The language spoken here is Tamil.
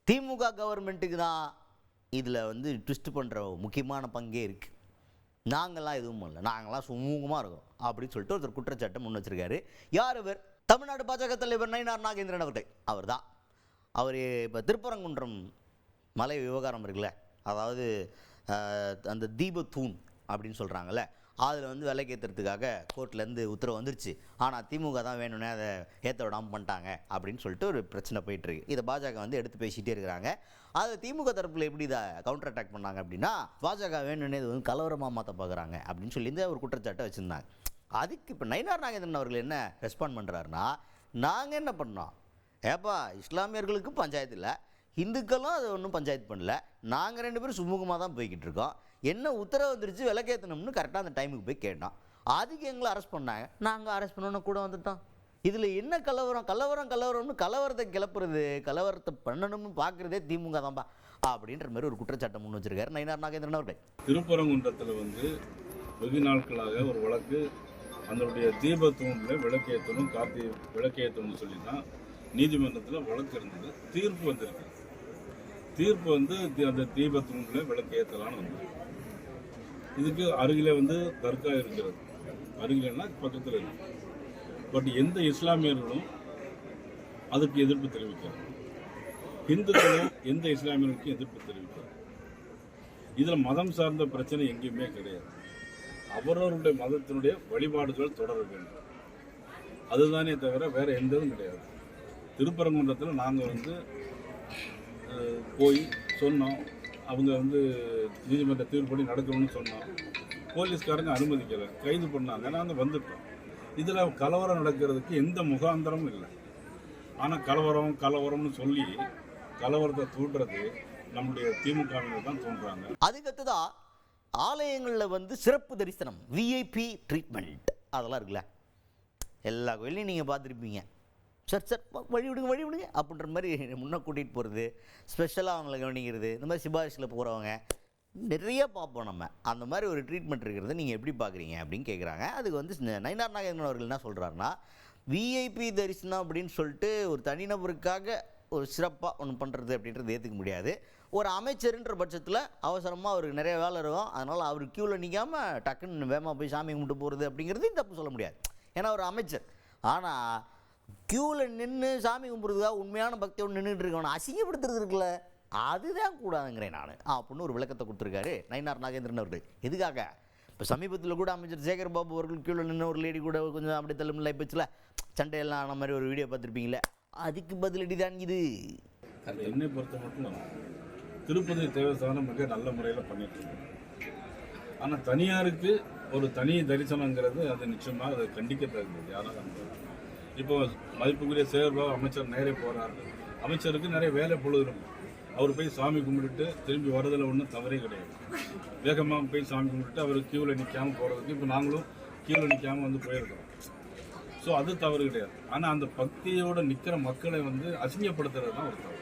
திமுக கவர்மெண்ட்டுக்கு தான் இதில் வந்து ட்விஸ்ட் பண்ணுற முக்கியமான பங்கே இருக்குது. நாங்கள்லாம் எதுவும் பண்ணல, நாங்கள்லாம் சுமூகமாக இருக்கோம் அப்படின்னு சொல்லிட்டு ஒருத்தர் குற்றச்சாட்டை முன் வச்சிருக்காரு. யார் அவர்? தமிழ்நாடு பாஜக தலைவர் நயினார் நாகேந்திரன் அவர்கள். அவர் தான் அவர் இப்போ திருப்பரங்குன்றம் மலை விவகாரம் இருக்குல்ல, அதாவது அந்த தீபத்தூண் அப்படின்னு சொல்கிறாங்கல்ல, அதில் வந்து விலைக்கேற்றுறதுக்காக கோர்ட்லேருந்து உத்தரவு வந்துருச்சு. ஆனால் திமுக தான் வேணும்னே அதை ஏற்ற விடாமல் பண்ணிட்டாங்க அப்படின்னு சொல்லிட்டு ஒரு பிரச்சனை போயிட்டுருக்கு. இதை பாஜக வந்து எடுத்து பேசிகிட்டே இருக்கிறாங்க. அதை திமுக தரப்பில் எப்படி இதை கவுண்டர் அட்டாக் பண்ணாங்க அப்படின்னா, பாஜக வேணும்னே இது வந்து கலவரமாக மாற்ற பார்க்குறாங்க அப்படின்னு சொல்லி இந்த ஒரு குற்றச்சாட்டை வச்சுருந்தாங்க. அதுக்கு இப்போ நயினார் நாகேந்திரன் அவர்கள் என்ன ரெஸ்பாண்ட் பண்ணுறாருன்னா, நாங்கள் என்ன பண்ணோம், ஏப்பா இஸ்லாமியர்களுக்கு பஞ்சாயத்து இல்லை, இந்துக்களும் அதை ஒன்றும் பஞ்சாயத்து பண்ணல, நாங்கள் 2 பேரும் சுமூகமாக தான் போய்கிட்டு இருக்கோம், என்ன உத்தரவு வந்துருச்சு விலக்கேற்றணும்னு கரெக்டாக அந்த டைமுக்கு போய் கேட்டோம், அதுக்கு எங்களை அரெஸ்ட் பண்ணாங்க, நாங்கள் அரெஸ்ட் பண்ணோன்னு கூட வந்துட்டோம். இதில் என்ன கலவரம் கலவரம்னு கலவரத்தை கிளப்புறது, கலவரத்தை பண்ணணும்னு பார்க்குறதே திமுக தான்பா அப்படின்ற மாதிரி ஒரு குற்றச்சாட்டை முன் வச்சிருக்காரு நயினார் நாகேந்திரன் அவர்கள். திருப்பரங்குன்றத்தில் வந்து வெகு நாட்களாக ஒரு வழக்கு, அதனுடைய தீபத்தூணில் விளக்கேற்றணும், விளக்கேற்றணும்னு சொல்லி தான் நீதிமன்றத்தில் வழக்கு இருந்தது. தீர்ப்பு வந்திருக்கு. தீர்ப்பு வந்து அந்த தீபத்தூணில் விளக்கேற்றலான்னு வந்து, இதுக்கு அருகிலே வந்து தர்கா இருக்கிறது, அருகிலேன்னா பக்கத்தில் இருக்கு. பட் எந்த இஸ்லாமியர்களும் அதுக்கு எதிர்ப்பு தெரிவிக்கிறார், இந்துக்களும் எந்த இஸ்லாமியர்களுக்கும் எதிர்ப்பு தெரிவிக்கிறார். இதில் மதம் சார்ந்த பிரச்சனை எங்கேயுமே கிடையாது. அவரவருடைய மதத்தினுடைய வழிபாடுகள் தொடர வேண்டும், அதுதானே தவிர வேற எந்ததும் கிடையாது. திருப்பரங்குன்றத்தில் நாங்கள் வந்து போய் சொன்னோம், அவங்க வந்து நீதிமன்ற தீர்ப்படி நடக்கணும்னு சொன்னோம், போலீஸ்காரங்க அனுமதிக்கலை, கைது பண்ணாங்க, நாங்கள் வந்துட்டோம். இதில் கலவரம் நடக்கிறதுக்கு எந்த முகாந்திரமும் இல்லை. ஆனால் கலவரம்னு சொல்லி கலவரத்தை தூண்டுறது நம்முடைய திமுகவினர் தான் தூண்டுறாங்க. அதுக்கடுத்துதான் ஆலயங்களில் வந்து சிறப்பு தரிசனம், விஐபி ட்ரீட்மெண்ட் அதெல்லாம் இருக்குல்ல, எல்லா கோயிலையும் நீங்கள் பார்த்துருப்பீங்க. சார் வழி விடுங்க அப்படின்ற மாதிரி முன்னே கூட்டிகிட்டு போகிறது, ஸ்பெஷலாக அவங்கள கவனிக்கிறது, இந்த மாதிரி சிபாரிசில் போகிறவங்க நிறைய பார்ப்போம் நம்ம. அந்த மாதிரி ஒரு ட்ரீட்மெண்ட் இருக்கிறத நீங்கள் எப்படி பார்க்குறீங்க அப்படின்னு கேட்குறாங்க. அதுக்கு வந்து நயினார் நாகேந்திரன் அவர்கள் என்ன சொல்கிறாருன்னா, விஐபி தரிசனம் அப்படின்னு சொல்லிட்டு ஒரு தனிநபருக்காக ஒரு சிறப்பாக ஒன்று பண்ணுறது அப்படின்றது ஏற்றுக்க முடியாது. ஒரு அமைச்சருன்ற பட்சத்தில் அவசரமாக அவருக்கு நிறைய வேலை இருக்கும், அதனால் அவர் க்யூவில் நிற்காமல் டக்குன்னு வேகமாக போய் சாமி கும்பிட்டு போகிறது அப்படிங்கிறதையும் தப்பு சொல்ல முடியாது, ஏன்னா ஒரு அமைச்சர். ஆனால் க்யூவில் நின்று சாமி கும்பிட்றதுக்காக உண்மையான பக்தியோடு நின்றுட்டு இருக்கவனை அசிங்கப்படுத்துறது இருக்குல்ல, அதுதான் கூடாதுங்கிறேன் நான் அப்படின்னு ஒரு விளக்கத்தை கொடுத்துருக்காரு நயினார் நாகேந்திரன் அவர்கள். எதுக்காக? இப்போ சமீபத்தில் கூட அமைச்சர் சேகர் பாபு அவர்கள் க்யூவில் நின்று ஒரு லேடி கூட கொஞ்சம் அப்படி தள்ளுமில்லை போச்சுல, சண்டையெல்லாம் ஆன மாதிரி ஒரு வீடியோ பார்த்துருப்பீங்களே, அதுக்கு பதிலடி தான் இது. அது என்னை பொறுத்த மட்டும் திருப்பதி தேவஸ்தானம் மிக நல்ல முறையில் பண்ணிட்டு இருக்கோம். ஆனால் தனியாருக்கு ஒரு தனி தரிசனங்கிறது அது நிச்சயமாக அதை கண்டிக்கத்தகுது. யாராவது இப்போ மதிப்புக்குரிய சேகர்பாபு அமைச்சர் நேரே போகிறாரு, அமைச்சருக்கு நிறைய வேலை பொழுது இருக்கும், அவர் போய் சாமி கும்பிட்டுட்டு திரும்பி வரதில் ஒன்றும் தவறே கிடையாது. வேகமாக போய் சாமி கும்பிட்டுட்டு அவர் க்யூவில் நிற்காமல் போகிறதுக்கு இப்போ நாங்களும் க்யூவில் நிற்காமல் வந்து போயிருக்கிறோம். ஸோ அது தவறு கிடையாது. ஆனால் அந்த பக்தியோடு நிற்கிற மக்களை வந்து அசிங்கப்படுத்துறது தான் ஒரு தவறு.